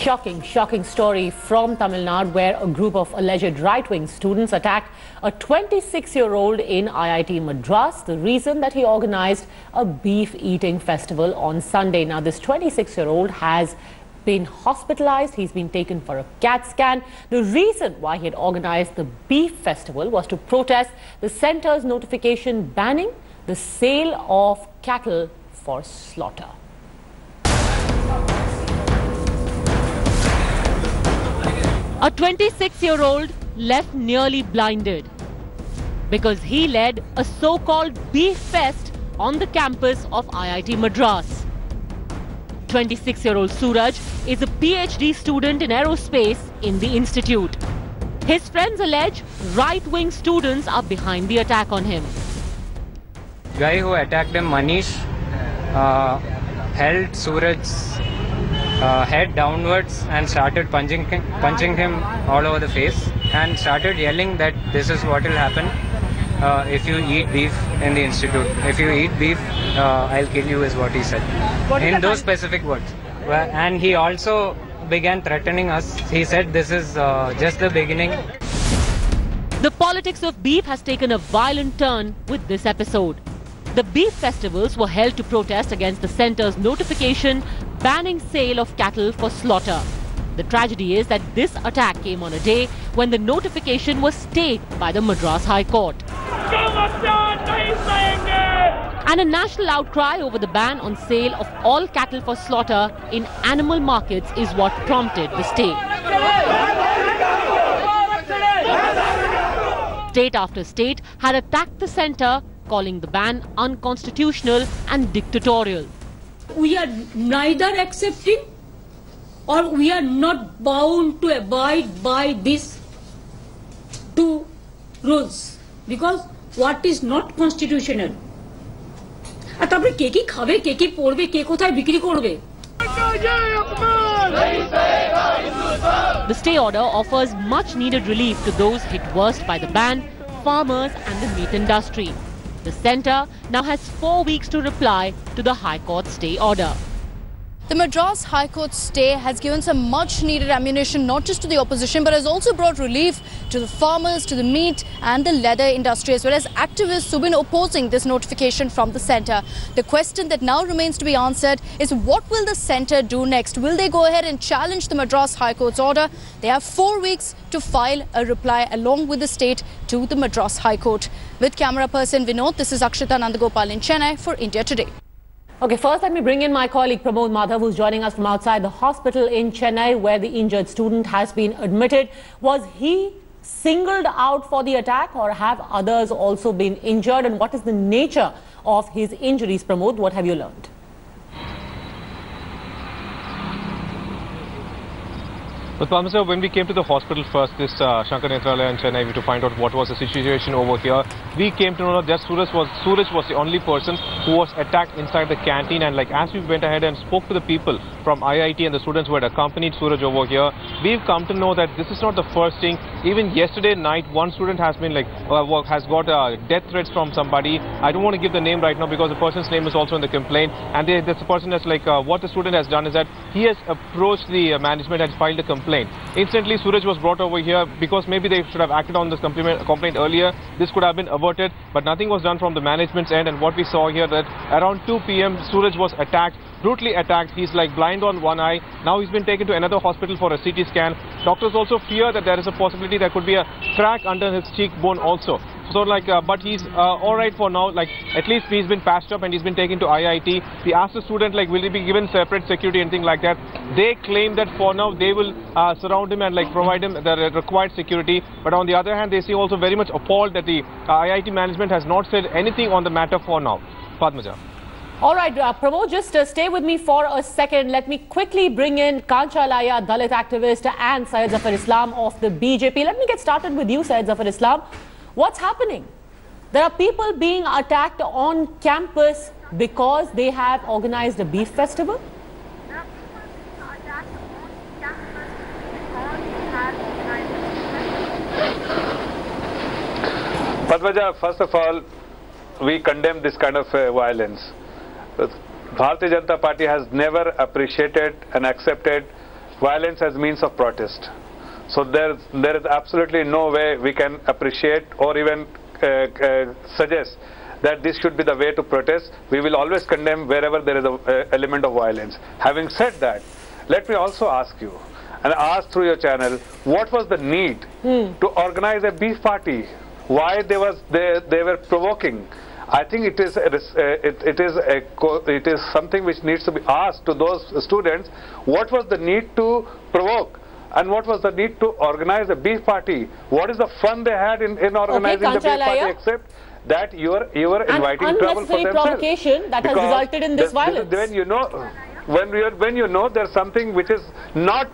Shocking story from Tamil Nadu, where a group of alleged right-wing students attacked a 26-year-old in IIT Madras. The reason that he organized a beef eating festival on Sunday. Now, this 26-year-old has been hospitalized. He's been taken for a CAT scan. The reason why he had organized the beef festival was to protest the centre's notification banning the sale of cattle for slaughter. A 26-year-old left nearly blinded because he led a so-called beef fest on the campus of IIT Madras. 26-year-old Suraj is a PhD student in aerospace in the institute. His friends allege right-wing students are behind the attack on him. Guy who attacked him, Manish, held Suraj's head downwards and started punching him all over the face and started yelling that this is what will happen if you eat beef in the institute. If you eat beef, I'll kill you, is what he said. In those specific words. And he also began threatening us. He said this is just the beginning. The politics of beef has taken a violent turn with this episode. The beef festivals were held to protest against the centre's notification banning sale of cattle for slaughter. The tragedy is that this attack came on a day when the notification was stayed by the Madras High Court. And a national outcry over the ban on sale of all cattle for slaughter in animal markets is what prompted the stay. State after state had attacked the centre, calling the ban unconstitutional and dictatorial. We are neither accepting or we are not bound to abide by these two rules, because what is not constitutional. The stay order offers much needed relief to those hit worst by the ban, farmers and the meat industry. The centre now has 4 weeks to reply to the High Court stay order. The Madras High Court stay has given some much needed ammunition not just to the opposition but has also brought relief to the farmers, to the meat and the leather industry, as well as activists who've been opposing this notification from the centre. The question that now remains to be answered is, what will the centre do next? Will they go ahead and challenge the Madras High Court's order? They have 4 weeks to file a reply along with the state to the Madras High Court. With camera person Vinod, this is Akshita Nandagopal in Chennai for India Today. Okay, first let me bring in my colleague Pramod Madhav, who's joining us from outside the hospital in Chennai, where the injured student has been admitted. Was he singled out for the attack, or have others also been injured? And what is the nature of his injuries, Pramod? What have you learned? But Parmasa, when we came to the hospital first, this Shankar Nethralaya in Chennai, to find out what was the situation over here, we came to know that Suraj was the only person who was attacked inside the canteen. And as we went ahead and spoke to the people from IIT and the students who had accompanied Suraj over here, we've come to know that this is not the first thing. Even yesterday night, one student has been has got death threats from somebody. I don't want to give the name right now because the person's name is also in the complaint. And this person has what the student has done is that he has approached the management and filed a complaint. Instantly, Suraj was brought over here because maybe they should have acted on this complaint earlier. This could have been averted, but nothing was done from the management's end. And what we saw here, that around 2 p.m. Suraj was attacked, brutally attacked. He's blind on one eye. Now he's been taken to another hospital for a CT scan. Doctors also fear that there is a possibility there could be a crack under his cheekbone also. So but he's all right for now. At least he's been patched up and he's been taken to IIT. We asked the student, will he be given separate security, anything like that? They claim that for now they will surround him and provide him the required security. But on the other hand, they seem also very much appalled that the IIT management has not said anything on the matter for now. Padmaja. All right, Pramod, just stay with me for a second. Let me quickly bring in Kanchalaya, Dalit activist, and Syed Zafar Islam of the BJP. Let me get started with you, Syed Zafar Islam. What's happening? There are people being attacked on campus because they have organized a beef festival? Padmaja, first of all, we condemn this kind of violence. Bharatiya Janata Party has never appreciated and accepted violence as means of protest. So there is absolutely no way we can appreciate or even suggest that this should be the way to protest. We will always condemn wherever there is an element of violence. Having said that, let me also ask you, and ask through your channel, what was the need to organize a beef party? Why they were provoking? I think it is something which needs to be asked to those students. What was the need to provoke? And what was the need to organize a beef party? What is the fun they had in organizing the beef party, except that you were inviting trouble for themselves? Provocation that has resulted in this violence. When you know, when you know there's something which is not,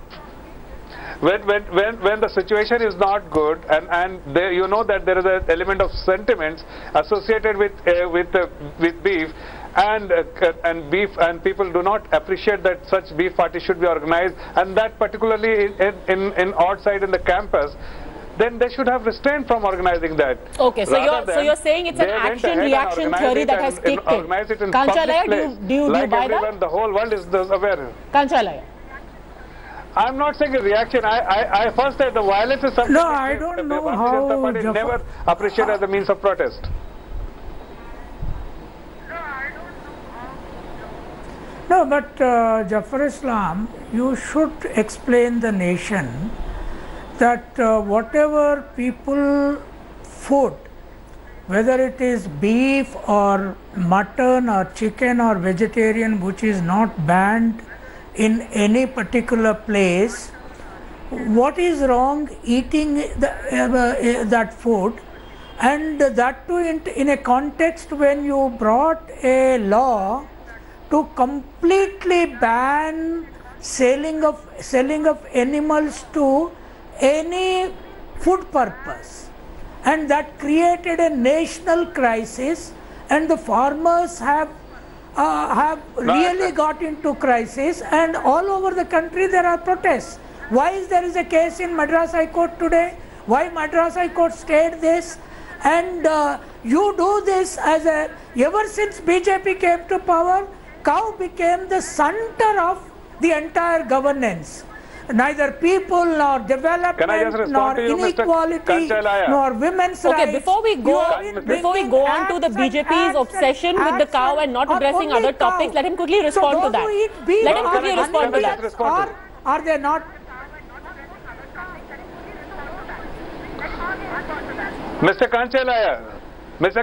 when the situation is not good, and there, you know that there is an element of sentiments associated with beef, and beef, and people do not appreciate that such beef party should be organized, and that particularly in outside in the campus, then they should have restrained from organizing that. Okay, so you're saying it's an action-reaction theory that has kicked in. Kanchalaya, do you buy that? The whole world is aware. Kanchalaya. I'm not saying a reaction. I first said the violence is something. No, I don't know how never appreciate as a means of protest. No, but Jafar Islam, you should explain the nation that whatever people food, whether it is beef or mutton or chicken or vegetarian, which is not banned in any particular place, what is wrong eating that food, and that too in a context when you brought a law to completely ban selling of animals to any food purpose, and that created a national crisis, and the farmers have really got into crisis, and all over the country there are protests. Why is there is a case in Madras High Court today? Why Madras High Court stayed this? And you do this as a, ever since BJP came to power, cow became the center of the entire governance. Neither people, nor development, nor inequality, nor women's rights. Okay, before we go on to the BJP's obsession with the cow and not addressing other topics, let him quickly respond to that. Let him quickly respond to that. Or are they not? Mr.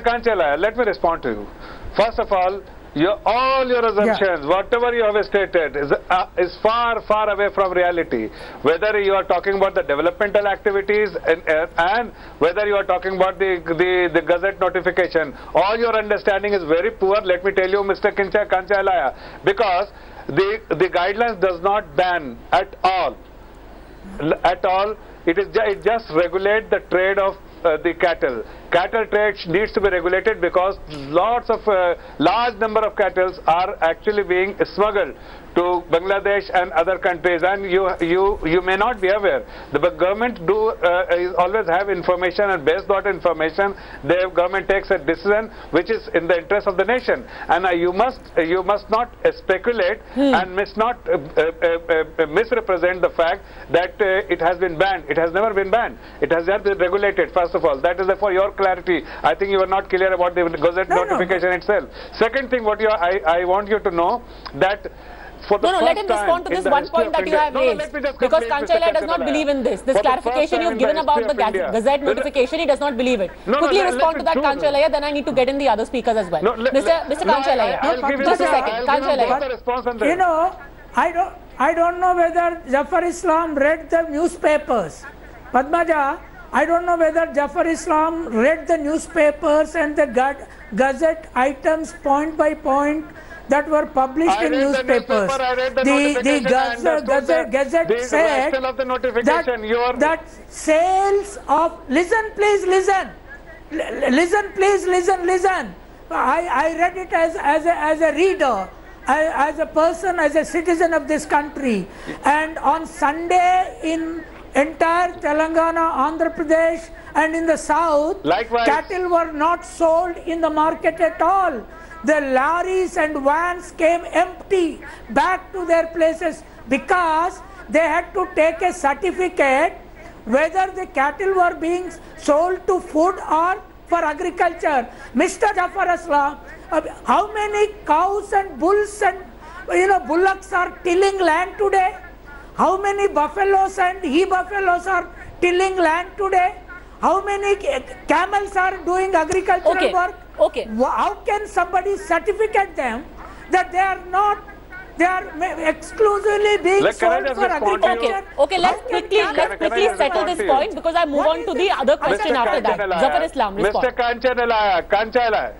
Kanchalaya, let me respond to you. First of all, all your assumptions, whatever you have stated, is far, far away from reality. Whether you are talking about the developmental activities and whether you are talking about the Gazette notification, all your understanding is very poor. Let me tell you, Mr. Kanchalaya, because the guidelines does not ban at all. It just regulate the trade of the cattle. Cattle trade needs to be regulated because large number of cattle are actually being smuggled to Bangladesh and other countries, and you may not be aware. The government always have information, and based on information, the government takes a decision which is in the interest of the nation. And you must not speculate and misrepresent the fact that it has been banned. It has never been banned. It has just been regulated. First of all, that is for your clarity. I think you are not clear about the Gazette notification itself. Second thing, I want you to know that. Let him respond to this one point that you have raised, because Kanchalaya does not believe in this. This clarification you've given about the Gazette notification, he does not believe it. Quickly respond to that, Kanchalaya, then I need to get in the other speakers as well. Mr. Kanchalaya, just a second. Kanchalaya. You know, I don't know whether Jafar Islam read the newspapers. Padmaja, I don't know whether Jafar Islam read the newspapers and the Gazette items point by point that were published in newspapers. The Gazette said that sales of, listen please, I read it as a reader, as a person, as a citizen of this country, and on Sunday in entire Telangana, Andhra Pradesh and in the south, cattle were not sold in the market at all. The lorries and vans came empty back to their places because they had to take a certificate whether the cattle were being sold to food or for agriculture. Mr. Jafar Aslam, how many cows and bulls and bullocks are tilling land today? How many buffaloes and he-buffaloes are tilling land today? How many camels are doing agricultural work? Okay. How can somebody certificate them that they are exclusively being sold for agriculture? Okay, let's quickly settle this point because I move on to the other question after that. Zafar Islam, respond. Mr. Kanchalaya.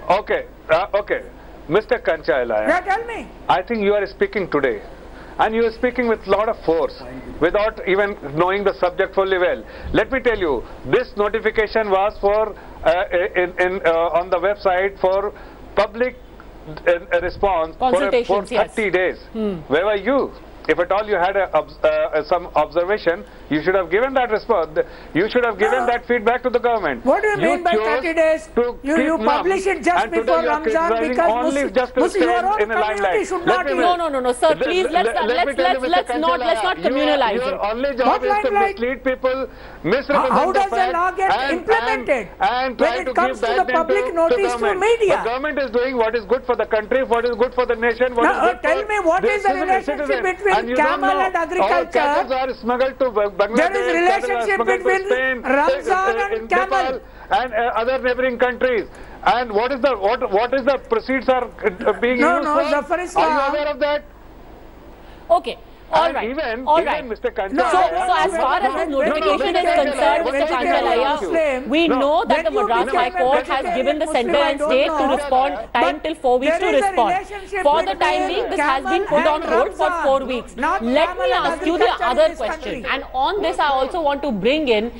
Okay. Mr. Kanchalaya. Yeah, tell me. I think you are speaking today. And you are speaking with a lot of force without even knowing the subject fully well. Let me tell you, this notification was for on the website for public response for 30 days. Where were you? If at all you had some observation, you should have given that response. You should have given that feedback to the government. What do you mean by 30 days? You publish it just before Ramzan because your own community should not. No, sir. Please let's not communalize it. Your only job is to mislead people, misrepresent How does the the law get implemented and try when it to comes give to the bad public name notice to media? The government is doing what is good for the country, what is good for the nation. Tell me what is the relationship between camel and agriculture? All camels are smuggled to Bangladesh. There is relationship between Spain, Ramzan and camel Nepal and other neighboring countries. And what is the proceeds are being used for? Zafar Islam. Are you aware of that? Okay. All right. Even Mr. Kanchalaya. So as far as this notification is concerned, Mr. Kanchalaya, we know that the Madras High Court has given the center and state to respond time till 4 weeks to respond. For the time being, this has been put on hold for 4 weeks. Let me ask you the other question. And on this, I also want to bring in,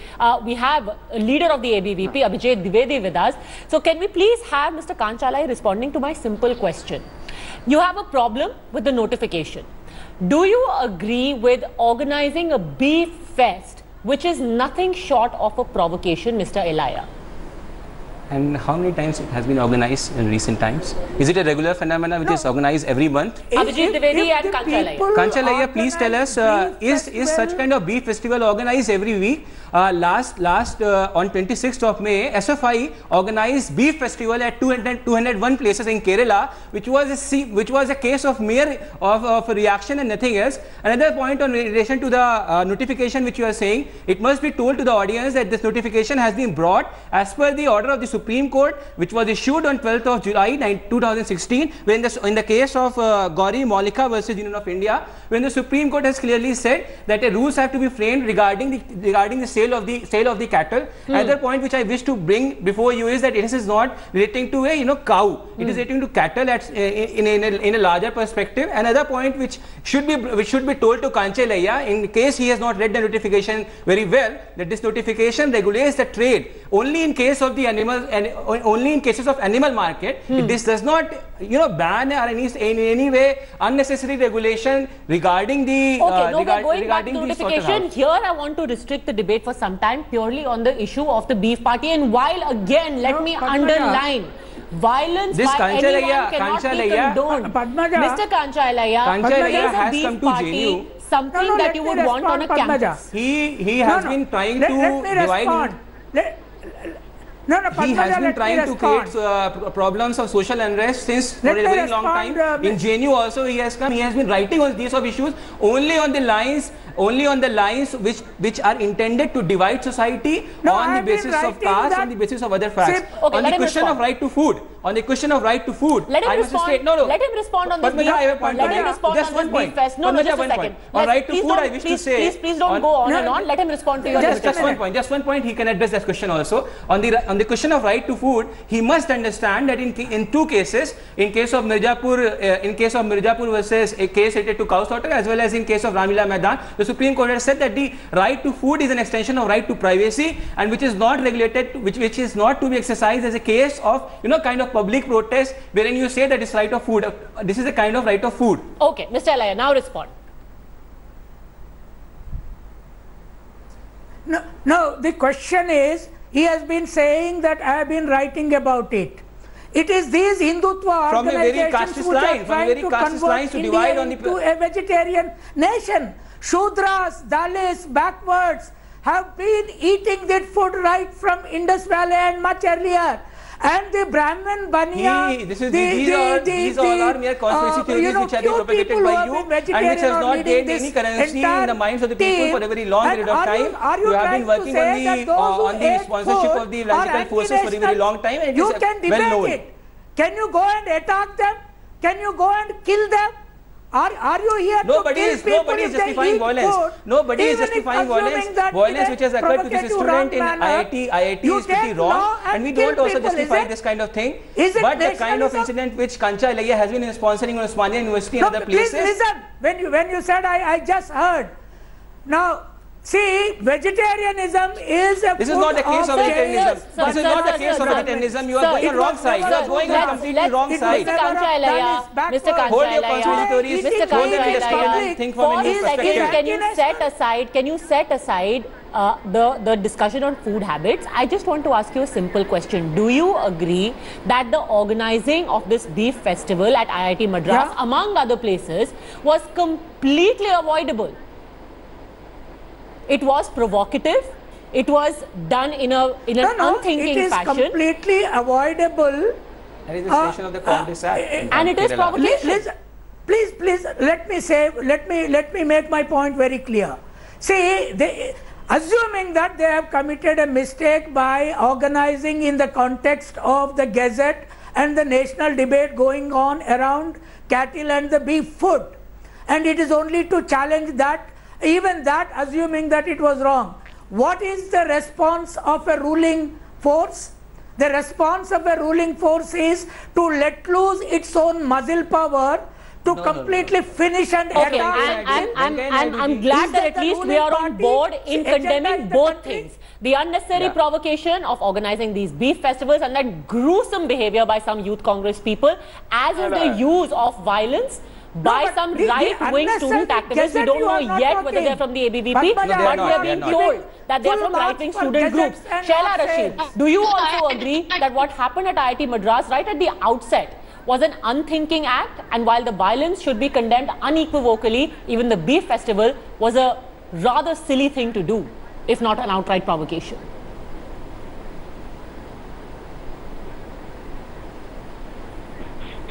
we have a leader of the ABVP, Abhijit Dwivedi, with us. So can we please have Mr. Kanchalaya responding to my simple question? You have a problem with the notification. Do you agree with organizing a beef fest, which is nothing short of a provocation, Mr. Elia? And how many times it has been organized in recent times? Is it a regular phenomenon which is organized every month? Abhijit Dwivedi and Kanchalaya. Kanchalaya, please tell us, is such kind of beef festival organized every week? On 26th of May, SFI organized beef festival at 201 places in Kerala, which was a case of mere of reaction and nothing else. Another point in relation to the notification which you are saying, it must be told to the audience that this notification has been brought as per the order of the Supreme Court, which was issued on 12th of July 2016, when in the case of Gauri Maulika versus Union of India, when the Supreme Court has clearly said that rules have to be framed regarding the sale of the cattle. Another point which I wish to bring before you is that this is not relating to a cow. It is relating to cattle in a larger perspective. Another point which should be told to Kanchalaya, in case he has not read the notification very well, that this notification regulates the trade only in case of the animal and only in cases of animal market. This does not ban or in any way unnecessary regulation regarding the going back to notification. Here I want to restrict the debate for some time purely on the issue of the beef party, and while again let me underline, violence by anyone cannot be condoned. Mr. Kanchalaya, is a beef party something that you would want on a campus? He has been trying to divide. He has been trying to create problems of social unrest since for a very long time. In JNU also he has been writing on these issues only on the lines which are intended to divide society on the basis of caste, on the basis of other facts. On the question of right to food. On the question of right to food, let him respond on this beef. Let him respond on this beef fest. No, just a second. On right to food, I wish to say. Please don't go on and on. Let him respond to your question. Just one point. He can address that question also. On the question of right to food, he must understand that in two cases, in case of Mirzapur versus a case related to cow slaughter, as well as in case of Ramlila Maidan, the Supreme Court has said that the right to food is an extension of right to privacy, and which is not regulated, which is not to be exercised as a case of kind of public protest wherein you say that it's right of food. This is a kind of right of food. Okay, Mr. Elia, now respond. No, the question is, he has been saying that I have been writing about it. It is these Hindutva from a very organizations casteist which line, are from a trying very to casteist convert lines to India divide on the into a vegetarian nation. Shudras, Dalits, backwards have been eating that food right from Indus Valley and much earlier. And the Brahmin Baniya, these all are mere conspiracy theories which have been propagated by you and which has not gained any currency in the minds of the people for a very long period of time. You have been working on the sponsorship of the radical forces for a very long time, and it is well known. Can you go and attack them? Can you go and kill them? Are you here nobody to is justifying violence. Nobody is justifying violence. Violence which has occurred to this student in IIT is pretty wrong, and we don't also justify this kind of thing. But the kind of incident which Kancha Ilayya has been sponsoring in Osmania University and other places. Listen, when you said, I just heard. Now, see, vegetarianism is a This is not the case of vegetarianism. This is not the case of vegetarianism. You are going on the wrong side. You are going on completely wrong side. Mr. Kancha Ilayya, Hold your conspiracy theories. Hold them in the think from a new perspective. Can you set aside the discussion on food habits? I just want to ask you a simple question. Do you agree that the organizing of this beef festival at IIT Madras, among other places, was completely avoidable? It was provocative. It was done in an unthinking fashion. It is completely avoidable. That is the station of the Congress Act. And it is provocation. Please, let me make my point very clear. See, assuming that they have committed a mistake by organizing in the context of the Gazette and the national debate going on around cattle and the beef food, and it is only to challenge that. Even that, assuming that it was wrong, what is the response of a ruling force? The response of a ruling force is to let loose its own muscle power to completely finish and okay, I'm glad that at least we are on board in condemning both things. The unnecessary provocation of organizing these beef festivals and that gruesome behavior by some youth Congress people, as is the use of violence by some right-wing student activists. We don't know yet whether they're from the ABVP, but we are being told that they're from right-wing student groups. Shaila Rashid, do you also agree that what happened at IIT Madras right at the outset was an unthinking act, and while the violence should be condemned unequivocally, even the beef festival was a rather silly thing to do, if not an outright provocation?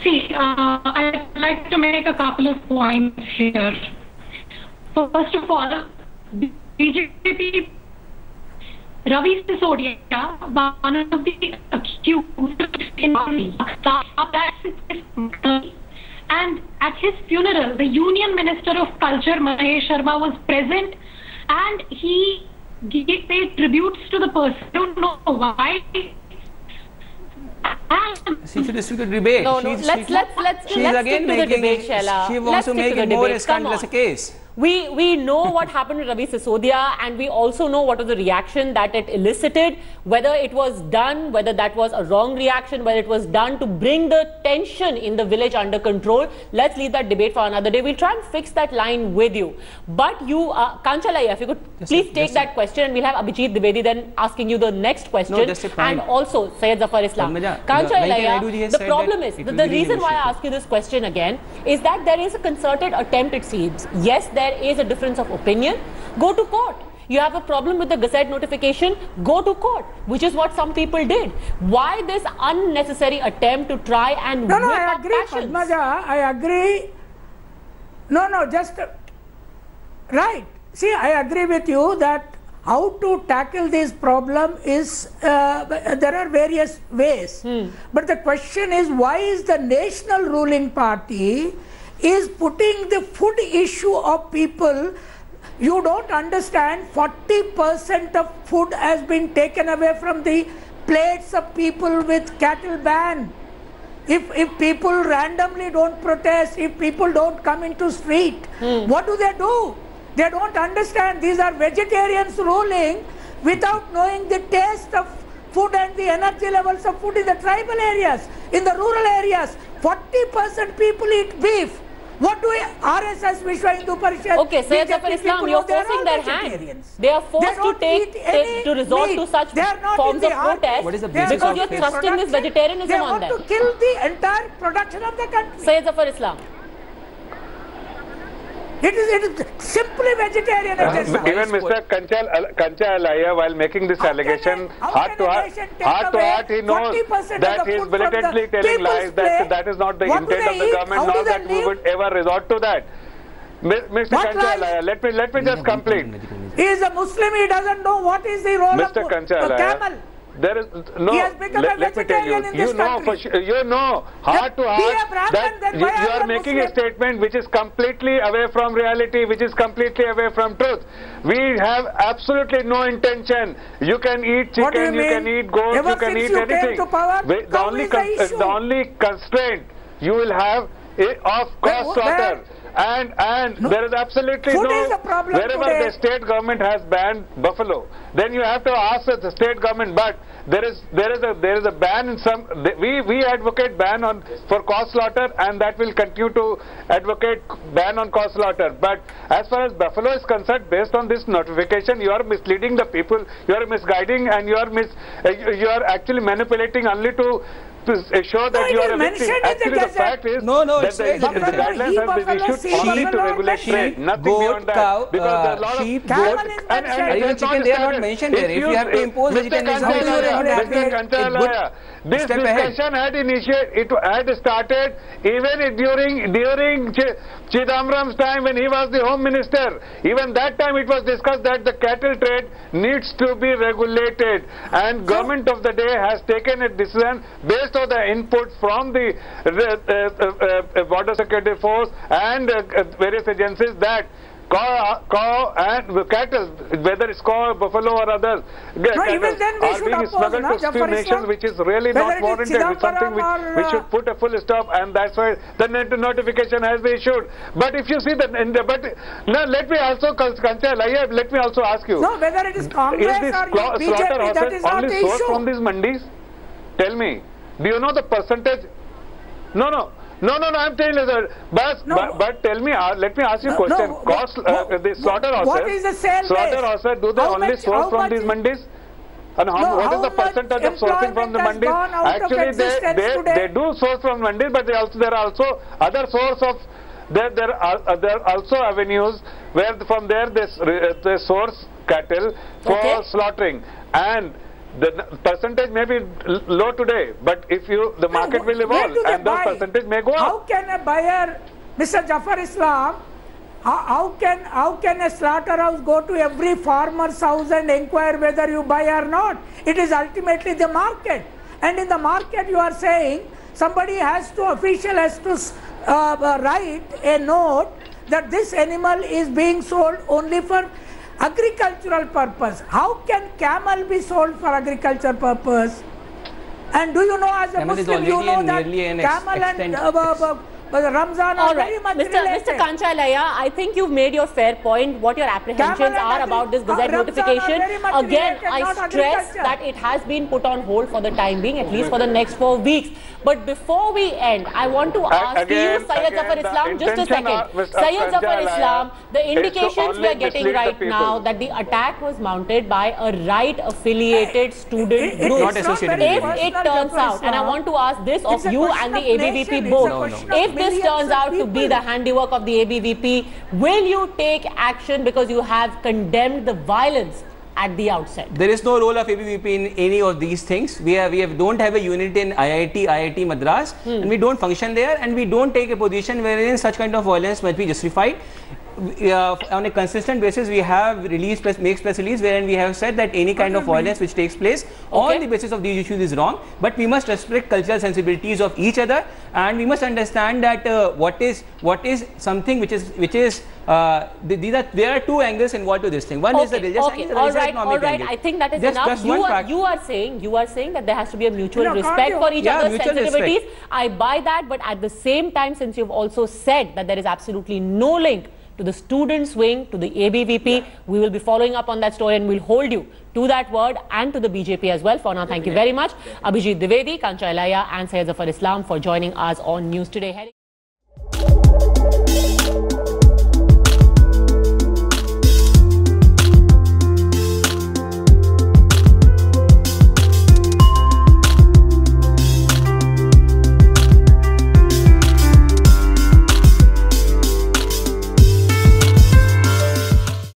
See, I'd like to make a couple of points here. First of all, BJP, Ravi Sisodia, one of the accused in and at his funeral, the Union Minister of Culture, Mahesh Sharma, was present, and he paid tributes to the person. I don't know why. She should stick to debate. No, let's again making the debate, Shaila. She wants to make it more scandalous a case. We know what happened with Ravi Sisodia, and we also know what was the reaction that it elicited, whether it was done, whether that was a wrong reaction, whether it was done to bring the tension in the village under control. Let's leave that debate for another day. We'll try and fix that line with you. But you, Kancha Ilayya, if you could please take that question, and we'll have Abhijit Dwivedi then asking you the next question, and also Syed Zafar Islam. Kancha Ilayya, the problem is, the reason why I ask you this question again is that there is a concerted attempt, it seems. Yes, there is a difference of opinion. Go to court. You have a problem with the Gazette notification, go to court, which is what some people did. Why this unnecessary attempt to try and No, I agree, Padmaja, I agree. No, just right. See, I agree with you that how to tackle this problem is, there are various ways. But the question is, why is the national ruling party is putting the food issue of people? You don't understand, 40% of food has been taken away from the plates of people with cattle ban. If people randomly don't protest, if people don't come into street, what do? They don't understand. These are vegetarians ruling without knowing the taste of food and the energy levels of food in the tribal areas, in the rural areas. 40% people eat beef. What do RSS, Vishwa Hindu Parishad? Okay, Sayyid Zafar Islam, you're forcing their hand. They are forced to resort to such forms of protest because you're thrusting this vegetarianism on them. They want to kill the entire production of the country. Sayyid Zafar Islam. It is simply vegetarian exercise. Even Mr. Kancha Alaya, while making this allegation, heart to heart, he knows that he is blatantly telling lies, that is not the intent of the government, nor that we would ever resort to that. Mr. Kancha Alaya, let me just complete. He is a Muslim, he doesn't know what is the role of a camel. There is no. Let me tell you. You know, heart to heart, that you are making a statement which is completely away from reality, which is completely away from truth. We have absolutely no intention. You can eat chicken, you can eat goat, you can eat anything. The only constraint you will have of cost slaughter. And there is absolutely no, wherever the state government has banned buffalo, then you have to ask the state government, but there is a ban in some, we advocate ban for cost slaughter, and that will continue to advocate ban on cost slaughter. But as far as buffalo is concerned, based on this notification, you are misleading the people, you are misguiding, and you are actually manipulating only to show that you are a victim. Actually, the fact is that the guidelines have been issued only to regulate trade, nothing beyond that. Because there are a lot of sheep, goat, and even chicken, they are not mentioned there. If you have to impose vegetarianism, Mr. Kanchalaya, this discussion had started even during Chidambaram's time when he was the Home Minister. Even that time it was discussed that the cattle trade needs to be regulated, and government of the day has taken a decision based on the input from the Border Security Force and various agencies that cow and cattle, whether it's cow, buffalo or others, are being smuggled to few nations, which is really not warranted. It's something we should put a full stop, and that's why the notification has been issued. But if you see that, now let me also, let me also ask you, whether it is Congress or BJP, that is not the issue. Only sourced from these mandis? Tell me, do you know the percentage? No, I'm telling you that. But tell me, let me ask you a question. The slaughterhouses. What is the sale base? Slaughterhouses, do they only source from these mandis? And what is the percentage of sourcing from the mandis? Actually, they do source from mandis, but there are also other source of. There are also avenues where from there they source cattle for slaughtering, and the percentage may be low today, but if the market will evolve, and the percentage may go up. How can a buyer, Mr. Zafar Islam, how can a slaughterhouse go to every farmer's house and inquire whether you buy or not? It is ultimately the market, and in the market you are saying official has to write a note that this animal is being sold only for agricultural purpose. How can camel be sold for agricultural purpose? And do you know, as a Muslim, you know that camel and Ramzan are very much related. Mr. Kanchalaya, I think you've made your fair point. What your apprehensions are about this Gazette notification. Again, I stress that it has been put on hold for the time being, at least for the next 4 weeks. But before we end, I want to ask you, Sayyid Zafar Islam, just a second. Sayyid Zafar Islam, the indications we are getting right now that the attack was mounted by a right-affiliated student group. Not associated with If it turns out, and I want to ask this of you and the ABVP both, if this turns out to be the handiwork of the ABVP, will you take action because you have condemned the violence at the outset? There is no role of ABVP in any of these things. We don't have a unit in IIT Madras, and we don't function there, and we don't take a position wherein such kind of violence must be justified. On a consistent basis, we have make press release wherein we have said that any kind of violence which takes place on the basis of these issues is wrong, but we must respect cultural sensibilities of each other, and we must understand that what is something which is there are two angles involved to this thing. One is the religious angle, the economic angle. I think that is enough. You are saying that there has to be a mutual respect for each other's sensitivities. Respect. I buy that, but at the same time, since you've also said that there is absolutely no link to the students' wing, to the ABVP, we will be following up on that story, and we'll hold you to that word and to the BJP as well. For now, thank you very much, Abhijit Dwivedi, Kanchalaya and Sayyid Zafar Islam, for joining us on News Today.